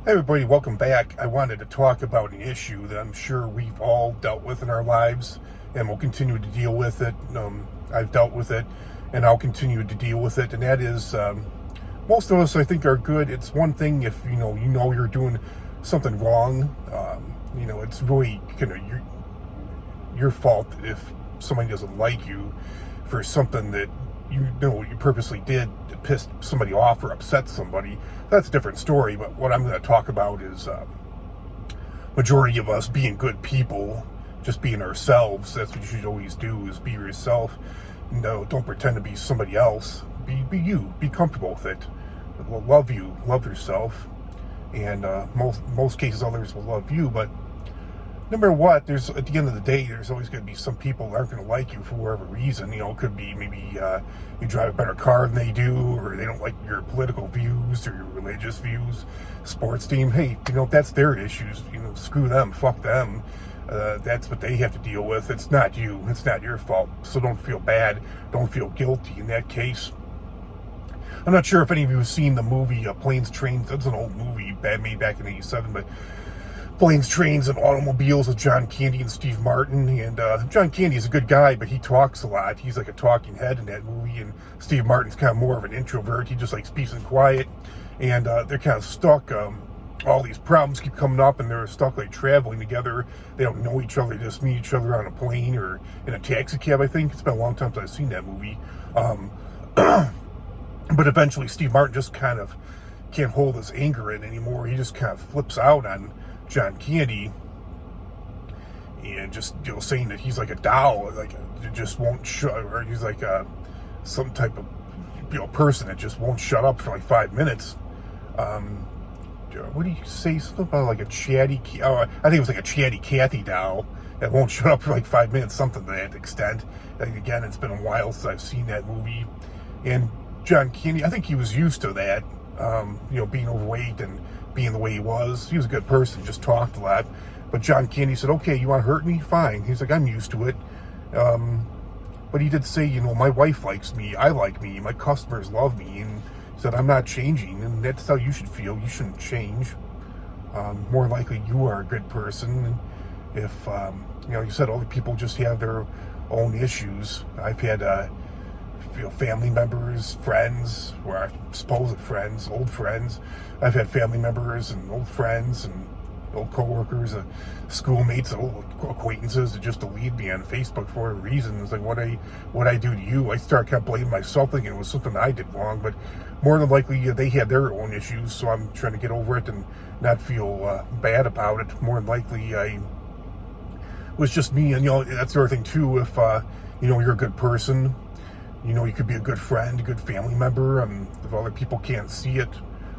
Hey everybody, welcome back. I wanted to talk about an issue that I'm sure we've all dealt with in our lives and will continue to deal with it. I've dealt with it and I'll continue to deal with it, and that is most of us, I think, are good. It's one thing if you know you're doing something wrong. It's really kind of your fault if somebody doesn't like you for something that you purposely did to piss somebody off or upset somebody. That's a different story. But what I'm going to talk about is majority of us being good people, just being ourselves. That's what you should always do, is be yourself. No, don't pretend to be somebody else. Be you. Be comfortable with it. Love you. Love yourself. And most cases, others will love you. But no matter what, there's, at the end of the day, there's always going to be some people that aren't going to like you for whatever reason. It could be maybe you drive a better car than they do, or they don't like your political views or your religious views, sports team. Hey, that's their issues. Screw them, fuck them. That's what they have to deal with. It's not you. It's not your fault. So don't feel bad. Don't feel guilty in that case. I'm not sure if any of you have seen the movie Planes, Trains. That's an old movie, made back in '87, but Planes, Trains, and Automobiles with John Candy and Steve Martin. And John Candy's a good guy, but he talks a lot. He's like a talking head in that movie. And Steve Martin's kind of more of an introvert. He just likes peace and quiet. And they're kind of stuck. All these problems keep coming up, and they're stuck like traveling together. They don't know each other. They just meet each other on a plane or in a taxi cab, I think. It's been a long time since I've seen that movie. But eventually Steve Martin just kind of can't hold his anger in anymore. He just kind of flips out on John Candy and just saying that he's like a doll, like just won't shut, or he's like some type of person that just won't shut up for like 5 minutes. What do you say? Something about like a chatty? I think it was like a chatty Cathy doll that won't shut up for like 5 minutes, something to that extent. Again, it's been a while since I've seen that movie. And John Candy, I think he was used to that, being overweight and being the way he was. He was a good person, just talked a lot. But John Candy said, okay, you want to hurt me? Fine. He's like, I'm used to it. But he did say, my wife likes me, I like me, my customers love me. And he said, I'm not changing. And that's how you should feel. You shouldn't change. More likely you are a good person. If, you said other people just have their own issues. I've had, family members, friends, or I suppose friends, old friends. I've had family members and old friends and old coworkers, schoolmates, old acquaintances that just delete me on Facebook for a reason. It's like, what I do to you? I start kind of blaming myself, thinking it was something I did wrong, but more than likely they had their own issues, so I'm trying to get over it and not feel bad about it. More than likely I was just me, and that's the other thing too. If you're a good person, you could be a good friend, a good family member, and if other people can't see it.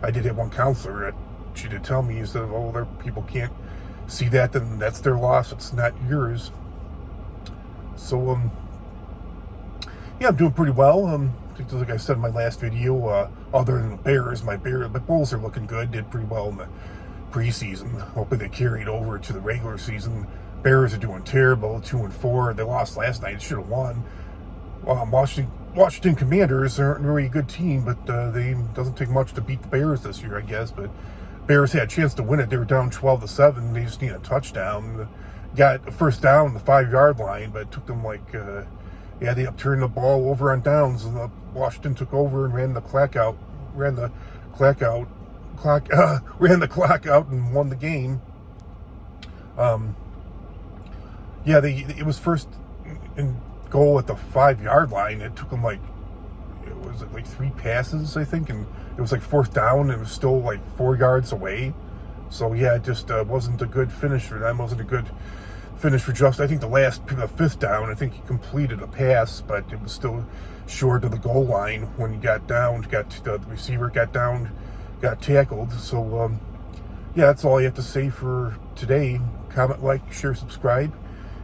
I did have one counselor that she did tell me, said, other people can't see that, then that's their loss. It's not yours. So, I'm doing pretty well. Like I said in my last video, other than the Bears, my Bulls are looking good. Did pretty well in the preseason. Hoping they carried over to the regular season. Bears are doing terrible, 2-4. They lost last night. Should have won. Washington Commanders aren't really a good team, but they doesn't take much to beat the Bears this year, I guess. But Bears had a chance to win it. They were down 12-7. They just need a touchdown. Got a first down on the 5-yard line, but it took them they turned the ball over on downs, and Washington took over and ran the clock out, and won the game. It was first in goal at the 5-yard line. It took them like 3 passes, I think, and it was like fourth down, and it was still like 4 yards away. So it just wasn't a good finish for them. Wasn't a good finish for Justin. I think the fifth down, I think he completed a pass, but it was still short of the goal line when he got down. The receiver got down, got tackled. So that's all I have to say for today. Comment, like, share, subscribe.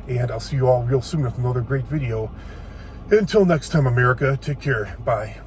And I'll see you all real soon with another great video. Until next time, America, take care. Bye.